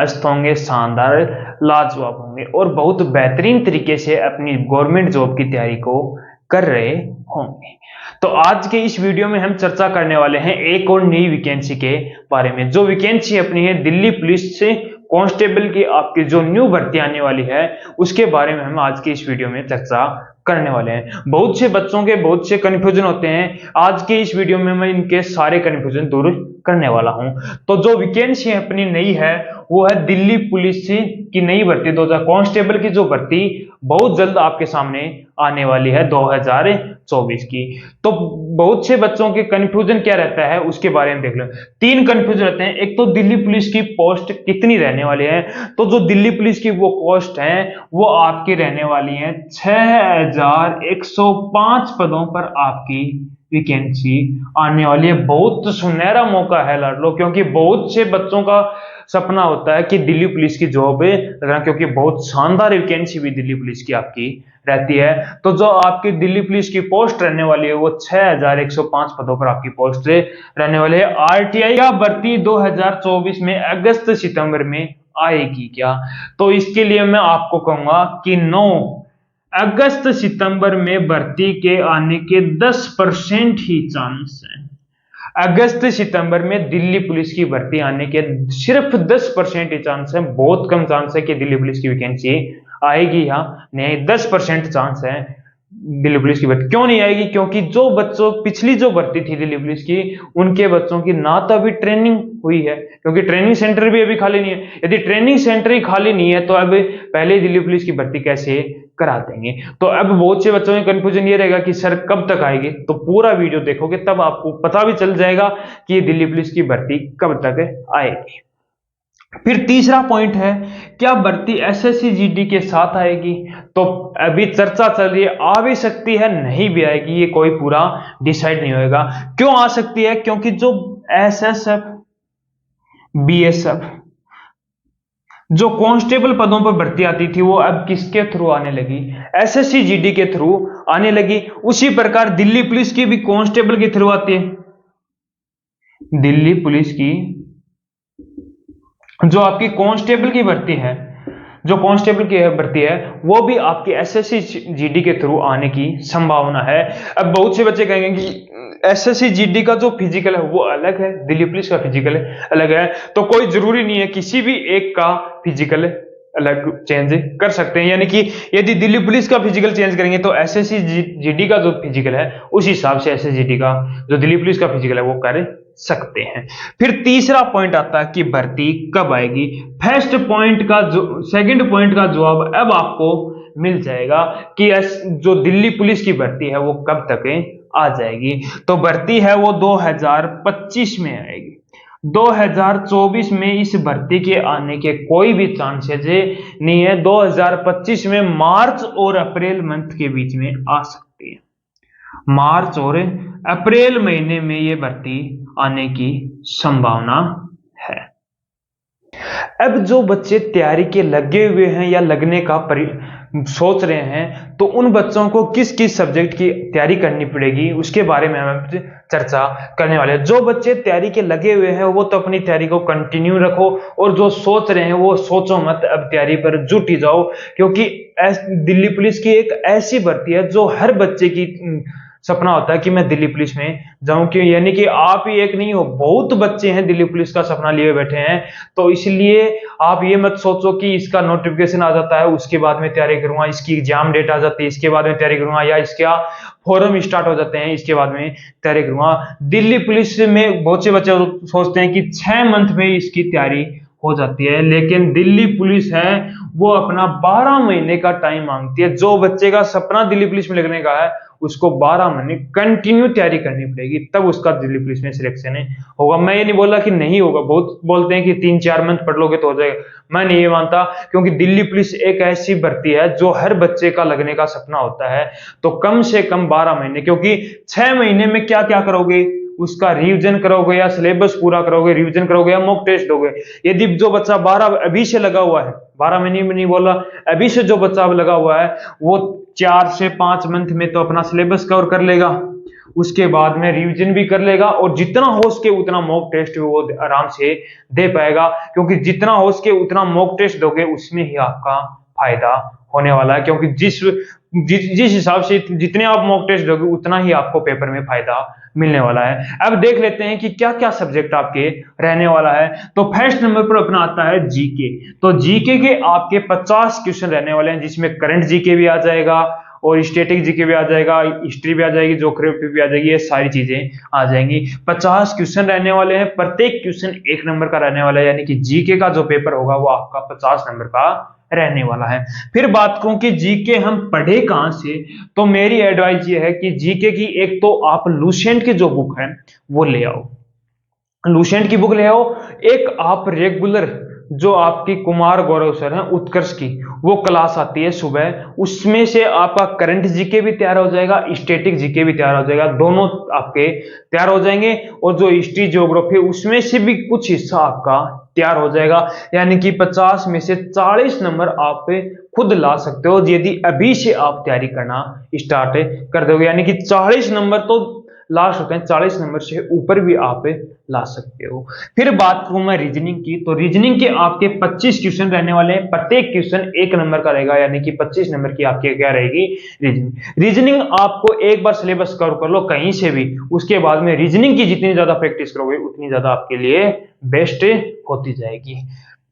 मस्त होंगे, शानदार, लाजवाब होंगे और बहुत बेहतरीन तरीके से अपनी गवर्नमेंट जॉब की तैयारी को कर रहे होंगे। तो आज के इस वीडियो में हम चर्चा करने वाले हैं एक और नई वैकेंसी के बारे में। जो वैकेंसी अपनी है दिल्ली पुलिस से कांस्टेबल की, आपकी जो न्यू भर्ती आने वाली है उसके बारे में हम आज की इस वीडियो में चर्चा करने वाले हैं। बहुत से बच्चों के बहुत से कंफ्यूजन होते हैं, आज के इस वीडियो में मैं इनके सारे कंफ्यूजन दूर करने वाला हूं। तो जो वैकेंसी अपनी नई है वो है दिल्ली पुलिस की नई भर्ती 2000 कांस्टेबल की, जो भर्ती बहुत जल्द आपके सामने आने वाली है 2024 की। तो बहुत से बच्चों के कंफ्यूजन क्या रहता है उसके बारे में देख लो। तीन कंफ्यूजन रहते हैं। एक तो दिल्ली पुलिस की पोस्ट कितनी रहने वाली है, तो जो दिल्ली पुलिस की वो पोस्ट है वो आपकी रहने वाली है 6105 पदों पर आपकी वैकेंसी आने वाली है। बहुत सुनहरा मौका है लाडलो, क्योंकि बहुत से बच्चों का सपना होता है कि दिल्ली पुलिस की जॉब लगना, क्योंकि बहुत शानदार वैकेंसी भी दिल्ली पुलिस की आपकी रहती है। तो जो आपकी दिल्ली पुलिस की पोस्ट रहने वाली है वो 6105 पदों पर आपकी पोस्ट रहने वाली है। आरटीआई का भर्ती 2024 में अगस्त सितंबर में आएगी क्या? तो इसके लिए मैं आपको कहूंगा कि 9 अगस्त सितंबर में भर्ती के आने के 10% ही चांस है। अगस्त सितंबर में दिल्ली पुलिस की भर्ती आने के सिर्फ 10% ही चांस है। बहुत कम चांस है कि दिल्ली पुलिस की वैकेंसी आएगी या नहीं। 10% चांस है दिल्ली पुलिस की भर्ती। क्यों नहीं आएगी? क्योंकि जो बच्चों पिछली जो भर्ती थी दिल्ली पुलिस की, उनके बच्चों की ना तो अभी ट्रेनिंग हुई है, क्योंकि ट्रेनिंग सेंटर भी अभी खाली नहीं है। यदि ट्रेनिंग सेंटर ही खाली नहीं है तो अब पहले ही दिल्ली पुलिस की भर्ती कैसे करा देंगे? तो अब बहुत से बच्चों में कंफ्यूजन ये रहेगा कि सर कब तक आएगी। तो पूरा वीडियो देखोगे तब आपको पता भी चल जाएगा कि दिल्ली पुलिस की भर्ती कब तक आएगी। फिर तीसरा पॉइंट है, क्या भर्ती एसएससी जीडी के साथ आएगी? तो अभी चर्चा चल रही है, आ भी सकती है नहीं भी आएगी, ये कोई पूरा डिसाइड नहीं होगा। क्यों आ सकती है? क्योंकि जो एसएसएफ, बीएसएफ, जो कांस्टेबल पदों पर भर्ती आती थी वो अब किसके थ्रू आने लगी? एसएससी जीडी के थ्रू आने लगी। उसी प्रकार दिल्ली पुलिस की भी कांस्टेबल के थ्रू आती है। दिल्ली पुलिस की जो आपकी कांस्टेबल की भर्ती है, जो कांस्टेबल की भर्ती है वो भी आपकी एसएससी जीडी के थ्रू आने की संभावना है। अब बहुत से बच्चे कहेंगे कि एसएससी जीडी का जो फिजिकल है वो अलग है, दिल्ली पुलिस का फिजिकल अलग है। तो कोई जरूरी नहीं है, किसी भी एक का फिजिकल अलग चेंज कर सकते हैं। यानी कि यदि दिल्ली पुलिस का फिजिकल चेंज करेंगे तो एसएससी जीडी का जो फिजिकल है उस हिसाब से एसएससी जीडी का जो दिल्ली पुलिस का फिजिकल है वो कर सकते हैं। फिर तीसरा पॉइंट आता है कि भर्ती कब आएगी। फर्स्ट पॉइंट का जो सेकंड पॉइंट का जवाब अब आपको मिल जाएगा कि जो दिल्ली पुलिस की भर्ती है वो कब तक आ जाएगी। तो भर्ती है वो 2025 में आएगी। 2024 में इस भर्ती के आने के कोई भी चांसेस नहीं है। 2025 में मार्च और अप्रैल मंथ के बीच में आ सकती है। मार्च और अप्रैल महीने में ये भर्ती आने की संभावना है। अब जो बच्चे तैयारी के लगे हुए हैं या लगने का सोच रहे हैं, तो उन बच्चों को किस किस सब्जेक्ट की तैयारी करनी पड़ेगी उसके बारे में हम चर्चा करने वाले हैं। जो बच्चे तैयारी के लगे हुए हैं वो तो अपनी तैयारी को कंटिन्यू रखो, और जो सोच रहे हैं वो सोचो मत, अब तैयारी पर जुट ही जाओ। क्योंकि दिल्ली पुलिस की एक ऐसी भर्ती है जो हर बच्चे की सपना होता है कि मैं दिल्ली पुलिस में जाऊं। क्यों? यानी कि आप ही एक नहीं हो, बहुत बच्चे हैं दिल्ली पुलिस का सपना लिए बैठे हैं। तो इसलिए आप ये मत सोचो कि इसका नोटिफिकेशन आ जाता है उसके बाद में तैयारी करूंगा, इसकी एग्जाम डेट आ जाती है इसके बाद में तैयारी करूंगा, या इसका फॉरम स्टार्ट हो जाते हैं इसके बाद में तैयारी करूंगा। दिल्ली पुलिस में बहुत से बच्चे सोचते हैं कि 6 मंथ में इसकी तैयारी हो जाती है, लेकिन दिल्ली पुलिस है वो अपना 12 महीने का टाइम मांगती है। जो बच्चे का सपना दिल्ली पुलिस में लगने का है उसको 12 महीने कंटिन्यू तैयारी करनी पड़ेगी, तब उसका दिल्ली पुलिस में सिलेक्शन होगा। मैं ये नहीं बोला कि नहीं होगा, बहुत बोलते हैं कि 3-4 मंथ पढ़ लोगे तो हो जाएगा, मैं नहीं ये मानता। क्योंकि दिल्ली पुलिस एक ऐसी भर्ती है जो हर बच्चे का लगने का सपना होता है। तो कम से कम 12 महीने, क्योंकि 6 महीने में क्या क्या करोगे, उसका रिवीजन करोगे या सिलेबस पूरा करोगे, रिवीजन करोगे या मॉक टेस्ट दोगे। यदि जो बच्चा 12 अभी से लगा हुआ है, 12 महीने में नहीं बोला, अभी से जो बच्चा लगा हुआ है वो 4 से 5 मंथ में तो अपना सिलेबस कवर कर लेगा। उसके बाद में रिवीजन भी कर लेगा और जितना हो सके उतना मॉक टेस्ट वो आराम से दे पाएगा, क्योंकि जितना हो सके उतना मॉक टेस्ट दोगे उसमें ही आपका फायदा होने वाला है, क्योंकि जिस हिसाब से जितने आप मॉक टेस्ट दोगे उतना ही आपको पेपर में फायदा मिलने वाला है। अब देख लेते हैं कि क्या क्या सब्जेक्ट आपके रहने वाला है। तो फर्स्ट नंबर पर अपना आता है जीके। तो जीके के आपके 50 क्वेश्चन रहने वाले हैं, जिसमें करंट जीके भी आ जाएगा और स्टैटिक जीके भी आ जाएगा, हिस्ट्री भी आ जाएगी, ज्योग्राफी भी आ जाएगी, ये सारी चीजें आ जाएंगी। 50 क्वेश्चन रहने वाले हैं, प्रत्येक क्वेश्चन 1 नंबर का रहने वाला है, यानी कि जीके का जो पेपर होगा वो आपका 50 नंबर का रहने वाला है। फिर बात करूं कि जीके हम पढ़े कहां से, तो मेरी एडवाइस ये है कि जीके की एक तो आप लुसेंट की जो बुक है वो ले आओ, लुसेंट की बुक ले आओ। एक आप रेगुलर जो आपकी कुमार गौरव सर हैं उत्कर्ष की वो क्लास आती है सुबह, उसमें से आपका करंट जीके भी तैयार हो जाएगा, स्टैटिक जीके भी तैयार हो जाएगा, दोनों आपके तैयार हो जाएंगे। और जो हिस्ट्री ज्योग्राफी उसमें से भी कुछ हिस्सा आपका तैयार हो जाएगा, यानी कि 50 में से 40 नंबर आप खुद ला सकते हो यदि अभी से आप तैयारी करना स्टार्ट कर दोगे, यानी कि 40 नंबर तो लास्ट होते हैं, 40 नंबर से ऊपर भी आप ला सकते हो। फिर बात करूं मैं रीजनिंग की, तो रीजनिंग के आपके 25 क्वेश्चन रहने वाले हैं, प्रत्येक क्वेश्चन 1 नंबर का रहेगा, यानी कि 25 नंबर की आपकी क्या रहेगी रीजनिंग। रीजनिंग आपको एक बार सिलेबस कवर कर लो कहीं से भी, उसके बाद में रीजनिंग की जितनी ज्यादा प्रैक्टिस करोगे उतनी ज्यादा आपके लिए बेस्ट होती जाएगी।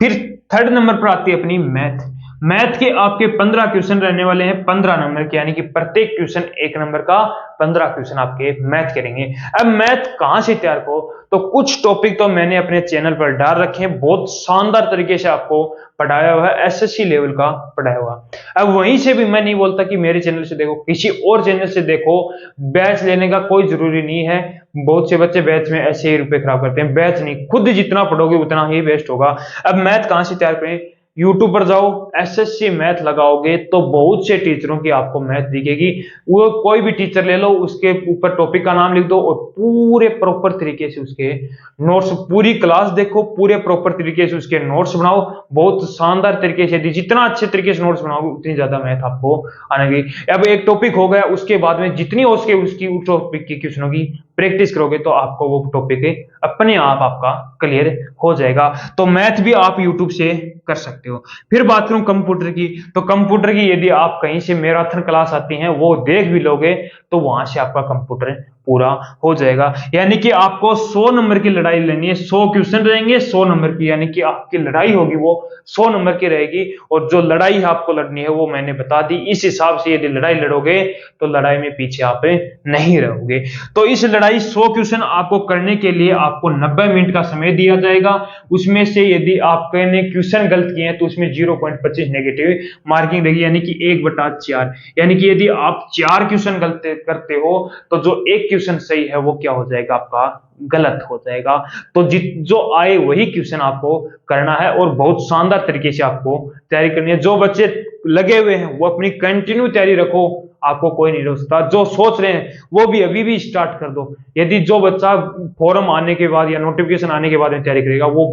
फिर थर्ड नंबर पर आती है अपनी मैथ। मैथ के आपके 15 क्वेश्चन रहने वाले हैं, 15 नंबर के, यानी कि प्रत्येक क्वेश्चन 1 नंबर का, 15 क्वेश्चन आपके मैथ करेंगे। अब मैथ कहां से तैयार को, तो कुछ टॉपिक तो मैंने अपने चैनल पर डाल रखे हैं, बहुत शानदार तरीके से आपको पढ़ाया हुआ है, एसएससी लेवल का पढ़ाया हुआ। अब वहीं से भी मैं नहीं बोलता कि मेरे चैनल से देखो, किसी और चैनल से देखो, बैच लेने का कोई जरूरी नहीं है। बहुत से बच्चे बैच में ऐसे ही रुपए खराब करते हैं, बैच नहीं, खुद जितना पढ़ोगे उतना ही बेस्ट होगा। अब मैथ कहां से तैयार करें, यूट्यूब पर जाओ, एसएससी मैथ लगाओगे तो बहुत से टीचरों की आपको मैथ दिखेगी, वो कोई भी टीचर ले लो, उसके ऊपर टॉपिक का नाम लिख दो और पूरे प्रॉपर तरीके से उसके नोट्स, पूरी क्लास देखो, पूरे प्रॉपर तरीके से उसके नोट्स बनाओ, बहुत शानदार तरीके से, जितना अच्छे तरीके से नोट्स बनाओगे उतनी ज्यादा मैथ आपको आने लगी। अब एक टॉपिक हो गया, उसके बाद में जितनी हो सके उसकी उस टॉपिक की क्वेश्चनों की प्रैक्टिस करोगे तो आपको वो टॉपिक अपने आप आपका क्लियर हो जाएगा। तो मैथ भी आप यूट्यूब से कर सकते हो। फिर बात करूं कंप्यूटर की, तो कंप्यूटर की यदि आप कहीं से मैराथन क्लास आती हैं वो देख भी लोगे तो वहां से आपका कंप्यूटर पूरा हो जाएगा, यानी कि आपको 100 नंबर की लड़ाई लेनी है, 100 क्वेश्चन रहेंगे 100 नंबर की, यानी कि आपकी लड़ाई होगी वो 100 नंबर की रहेगी। और जो लड़ाई आपको लड़नी है वो मैंने बता दी, इस हिसाब से यदि लड़ाई लड़ोगे तो लड़ाई में पीछे आप नहीं रहोगे। तो इस लड़ाई 100 क्वेश्चन आपको करने के लिए आपको 90 मिनट का समय दिया जाएगा, उसमें से यदि आपने क्वेश्चन गलत किए हैं तो उसमें 0.25 नेगेटिव मार्किंग रहेगी, यानी कि 1/4, यानी कि यदि आप 4 क्वेश्चन गलत करते हो तो जो एक क्वेश्चन सही है वो क्या हो जाएगा, आपका गलत हो जाएगा। तो जो आए वही क्वेश्चन आपको करना है और बहुत शानदार तरीके से आपको तैयारी करनी है। जो बच्चे लगे हुए हैं वो अपनी कंटिन्यू तैयारी रखो, आपको कोई नहीं रोक सकता। जो सोच रहे हैं वो भी अभी भी स्टार्ट कर दो। यदि जो बच्चा फॉर्म आने के बाद या नोटिफिकेशन आने के बाद में तैयारी करेगा वो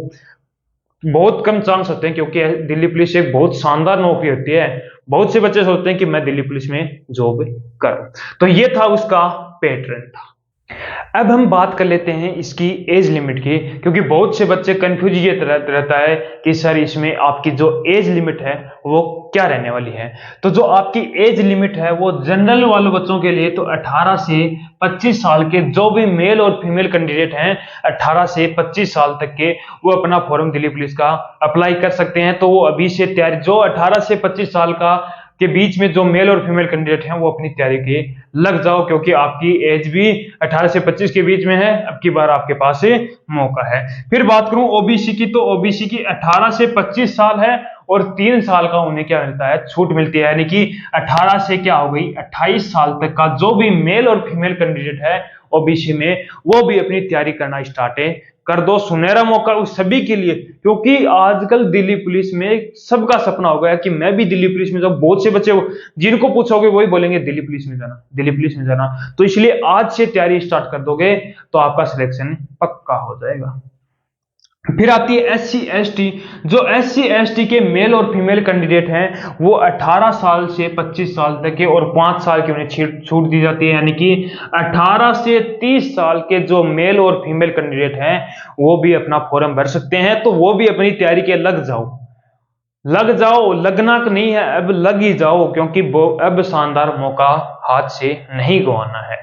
बहुत कम चांस होते हैं, क्योंकि दिल्ली पुलिस एक बहुत शानदार नौकरी होती है। बहुत से बच्चे सोचते हैं कि मैं दिल्ली पुलिस में जॉब करूं। तो ये था उसका पैटर्न था। अब हम बात कर लेते हैं इसकी एज लिमिट की, क्योंकि बहुत से बच्चे कंफ्यूज ये रहता है कि सर इसमें आपकी जो एज लिमिट है वो क्या रहने वाली है। तो जो आपकी एज लिमिट है वो जनरल वाले बच्चों के लिए तो 18 से 25 साल के जो भी मेल और फीमेल कैंडिडेट हैं 18 से 25 साल तक के, वो अपना फॉर्म दिल्ली पुलिस का अप्लाई कर सकते हैं। तो वो अभी से तैयारी, जो 18 से 25 साल का के बीच में जो मेल और फीमेल कैंडिडेट हैं वो अपनी तैयारी के लग जाओ, क्योंकि आपकी एज भी 18 से 25 के बीच में है, अब की बार आपके पास मौका है। फिर बात करूं ओबीसी की, तो ओबीसी की 18 से 25 साल है और 3 साल का उन्हें क्या मिलता है, छूट मिलती है, यानी कि 18 से क्या हो गई 28 साल तक का जो भी मेल और फीमेल कैंडिडेट है ओबीसी में वो भी अपनी तैयारी करना स्टार्ट कर दो। सुनहरा मौका उस सभी के लिए, क्योंकि आजकल दिल्ली पुलिस में सबका सपना हो गया कि मैं भी दिल्ली पुलिस में जाऊं। बहुत से बच्चे जिनको पूछोगे वही बोलेंगे दिल्ली पुलिस में जाना, दिल्ली पुलिस में जाना। तो इसलिए आज से तैयारी स्टार्ट कर दोगे तो आपका सिलेक्शन पक्का हो जाएगा। फिर आती है SC ST। जो SC ST के मेल और फीमेल कैंडिडेट हैं वो 18 साल से 25 साल तक के और 5 साल की उन्हें छूट दी जाती है, यानी कि 18 से 30 साल के जो मेल और फीमेल कैंडिडेट हैं वो भी अपना फॉर्म भर सकते हैं। तो वो भी अपनी तैयारी के लग जाओ, लगना नहीं है, अब लग ही जाओ, क्योंकि अब शानदार मौका हाथ से नहीं गंवाना है।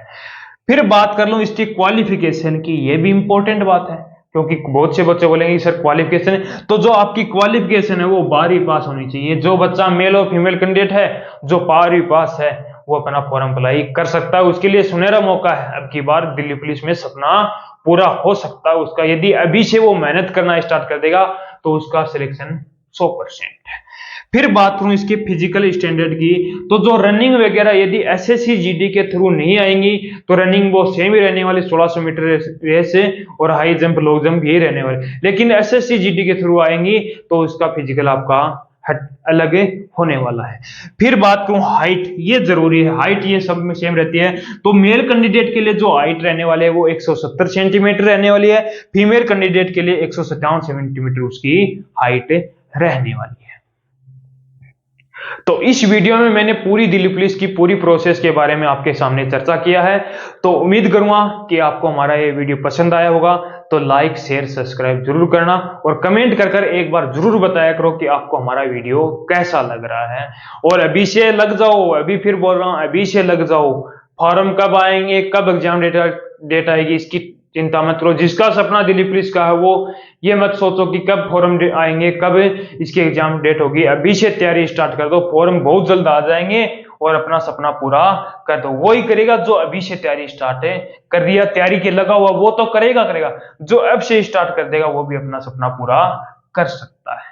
फिर बात कर लूं इसकी क्वालिफिकेशन की, ये भी इंपॉर्टेंट बात है, क्योंकि बहुत से बच्चे बोलेंगे सर क्वालिफिकेशन, तो जो आपकी क्वालिफिकेशन है वो 12वीं पास होनी चाहिए। जो बच्चा मेल और फीमेल कैंडिडेट है जो 12वीं पास है वो अपना फॉर्म अप्लाई कर सकता है। उसके लिए सुनहरा मौका है, अब की बार दिल्ली पुलिस में सपना पूरा हो सकता है उसका। यदि अभी से वो मेहनत करना स्टार्ट कर देगा तो उसका सिलेक्शन 100% है। फिर बात करूं इसके फिजिकल स्टैंडर्ड की, तो जो रनिंग वगैरह यदि SSC GD के थ्रू नहीं आएंगी तो रनिंग वो सेम ही रहने वाली 1600 मीटर रेस और हाई जंप लो जंप यही रहने वाले। लेकिन SSC GD के थ्रू आएंगी तो उसका फिजिकल आपका अलग होने वाला है। फिर बात करूं हाइट, ये जरूरी है, हाइट ये सब में सेम रहती है। तो मेल कैंडिडेट के लिए जो हाइट रहने वाले है वो 170 सेंटीमीटर रहने वाली है, फीमेल कैंडिडेट के लिए 157 सेंटीमीटर उसकी हाइट रहने वाली है। तो इस वीडियो में मैंने पूरी दिल्ली पुलिस की पूरी प्रोसेस के बारे में आपके सामने चर्चा किया है। तो उम्मीद करूंगा कि आपको हमारा ये वीडियो पसंद आया होगा। तो लाइक शेयर सब्सक्राइब जरूर करना और कमेंट कर एक बार जरूर बताया करो कि आपको हमारा वीडियो कैसा लग रहा है। और अभी से लग जाओ, अभी फिर बोल रहा हूं, अभी से लग जाओ। फॉर्म कब आएंगे, कब एग्जाम डेट आएगी, इसकी चिंता मत करो। जिसका सपना दिल्ली पुलिस का है वो ये मत सोचो कि कब फॉर्म आएंगे, कब इसकी एग्जाम डेट होगी। अभी से तैयारी स्टार्ट कर दो, फॉर्म बहुत जल्द आ जाएंगे और अपना सपना पूरा कर दो। वही करेगा जो अभी से तैयारी स्टार्ट है कर दिया, तैयारी के लगा हुआ वो तो करेगा। जो अब से स्टार्ट कर देगा वो भी अपना सपना पूरा कर सकता है।